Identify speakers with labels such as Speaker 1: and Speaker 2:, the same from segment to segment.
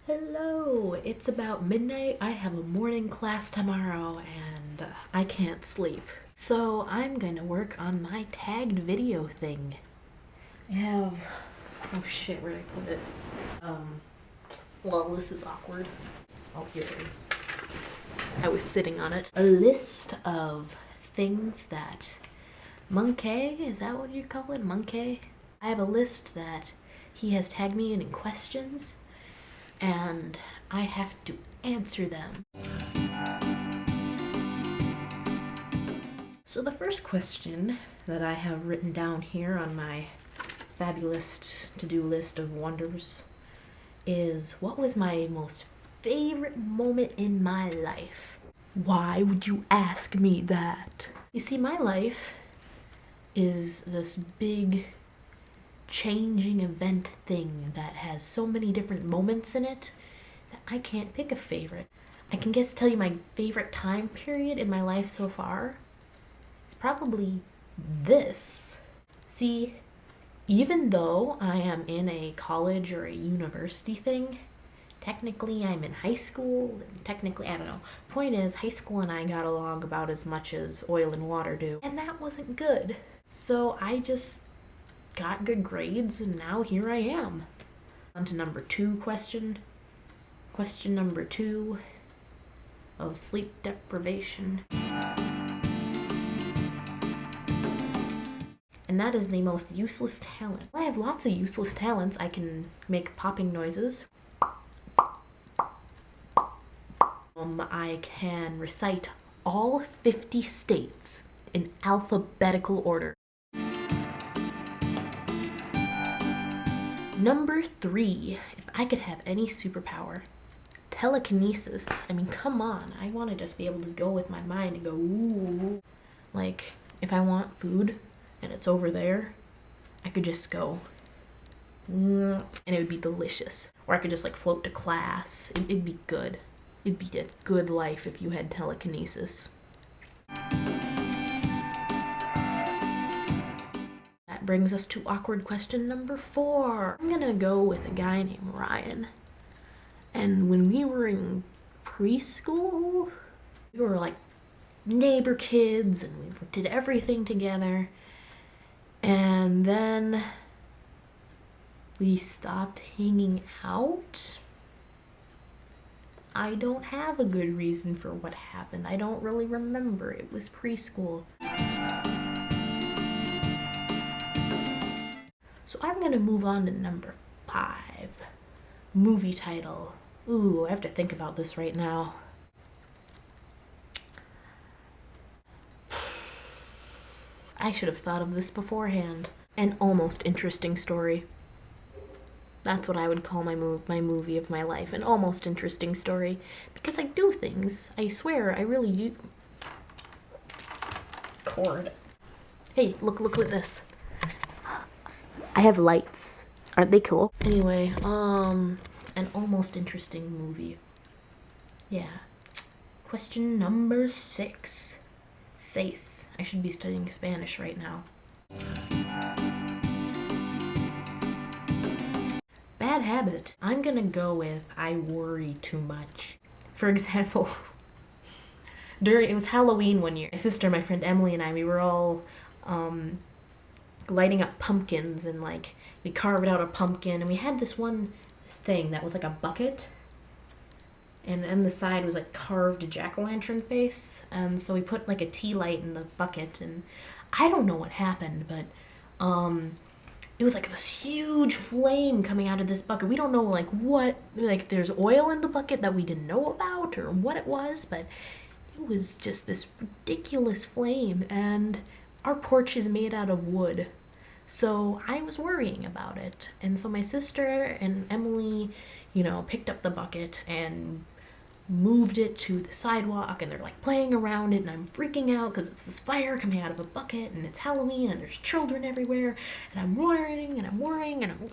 Speaker 1: Hello, it's about midnight. I have a morning class tomorrow and I can't sleep. So I'm going to work on my tagged video thing. I have, oh shit, where did I put it? Well, this is awkward. Oh, here it is. I was sitting on it. A list of things that Monkey, is that what you call it? Monkey? I have a list that he has tagged me in questions, and I have to answer them. So the first question that I have written down here on my fabulous to-do list of wonders is, what was my most favorite moment in my life? Why would you ask me that? You see, my life is this big changing event thing that has so many different moments in it that I can't pick a favorite. I can tell you my favorite time period in my life so far. It's probably this. See, even though I am in a college or a university thing, technically I'm in high school, and technically, I don't know. Point is, high school and I got along about as much as oil and water do, and that wasn't good. So I just got good grades, and now here I am. On to number 2 question. Question number 2 of sleep deprivation. And that is the most useless talent. I have lots of useless talents. I can make popping noises. I can recite all 50 states in alphabetical order. Number 3, if I could have any superpower, telekinesis. I mean, come on. I want to just be able to go with my mind and go, ooh. Like, if I want food and it's over there, I could just go, and it would be delicious. Or I could just like float to class. It'd be good. It'd be a good life if you had telekinesis. That brings us to awkward question number 4. I'm gonna go with a guy named Ryan. And when we were in preschool, we were like neighbor kids and we did everything together. And then we stopped hanging out. I don't have a good reason for what happened. I don't really remember. It was preschool. So I'm gonna move on to number 5. Movie title. Ooh, I have to think about this right now. I should have thought of this beforehand. An almost interesting story. That's what I would call my movie of my life. An almost interesting story. Because I do things. I swear, I really do. Cord. Hey, look at this. I have lights. Aren't they cool? Anyway, an almost interesting movie. Yeah. Question number 6. Seis. I should be studying Spanish right now. Bad habit. I'm gonna go with I worry too much. For example, it was Halloween one year. My sister, my friend Emily, and I, we were all lighting up pumpkins, and like we carved out a pumpkin, and we had this one thing that was like a bucket, and on the side was like carved jack-o'-lantern face, and so we put like a tea light in the bucket, and I don't know what happened, but it was like this huge flame coming out of this bucket. We don't know like what, like there's oil in the bucket that we didn't know about or what it was, but it was just this ridiculous flame, and our porch is made out of wood. So I was worrying about it. And so my sister and Emily, picked up the bucket and moved it to the sidewalk, and they're like playing around it, and I'm freaking out because it's this fire coming out of a bucket, and it's Halloween, and there's children everywhere, and I'm worrying, and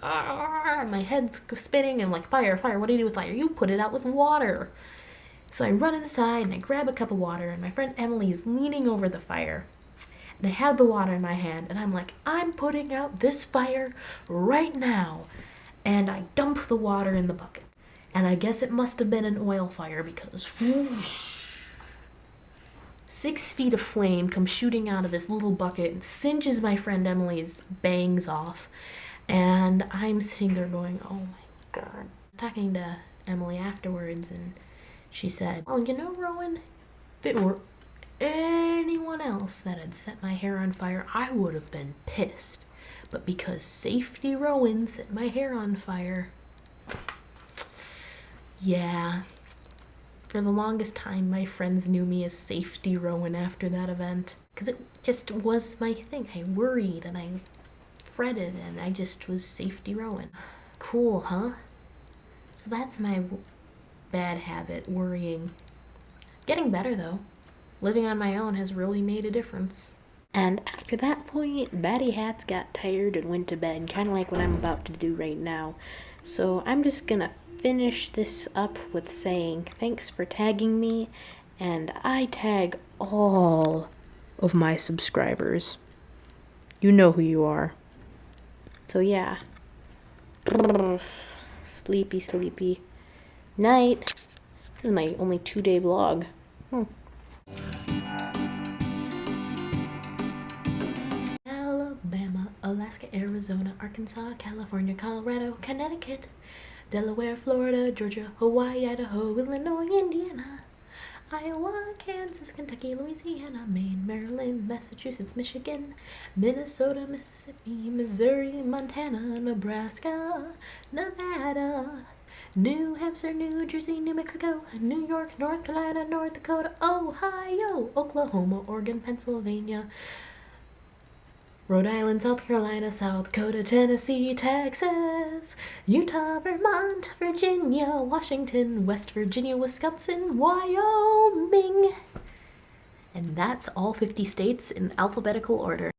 Speaker 1: and my head's spinning, and like, fire, what do you do with fire? You put it out with water. So I run inside, and I grab a cup of water, and my friend Emily is leaning over the fire, and I have the water in my hand, and I'm like, I'm putting out this fire right now. And I dump the water in the bucket. And I guess it must have been an oil fire because 6 feet of flame come shooting out of this little bucket and singes my friend Emily's bangs off. And I'm sitting there going, oh my God. I was talking to Emily afterwards and she said, well, you know, Rowan, if it were anyone else that had set my hair on fire, I would have been pissed. But because Safety Rowan set my hair on fire, yeah. For the longest time, my friends knew me as Safety Rowan after that event. Because it just was my thing. I worried and I fretted and I just was Safety Rowan. Cool, huh? So that's my bad habit, worrying. Getting better, though. Living on my own has really made a difference. And after that point, Batty Hats got tired and went to bed, kind of like what I'm about to do right now. So I'm just gonna finish this up with saying thanks for tagging me, and I tag all of my subscribers. You know who you are. So yeah. Sleepy, sleepy. Night. This is my only 2-day vlog. Alabama, Alaska, Arizona, Arkansas, California, Colorado, Connecticut, Delaware, Florida, Georgia, Hawaii, Idaho, Illinois, Indiana, Iowa, Kansas, Kentucky, Louisiana, Maine, Maryland, Massachusetts, Michigan, Minnesota, Mississippi, Missouri, Montana, Nebraska, Nevada, New Hampshire, New Jersey, New Mexico, New York, North Carolina, North Dakota, Ohio, Oklahoma, Oregon, Pennsylvania, Rhode Island, South Carolina, South Dakota, Tennessee, Texas, Utah, Vermont, Virginia, Washington, West Virginia, Wisconsin, Wyoming. And that's all 50 states in alphabetical order.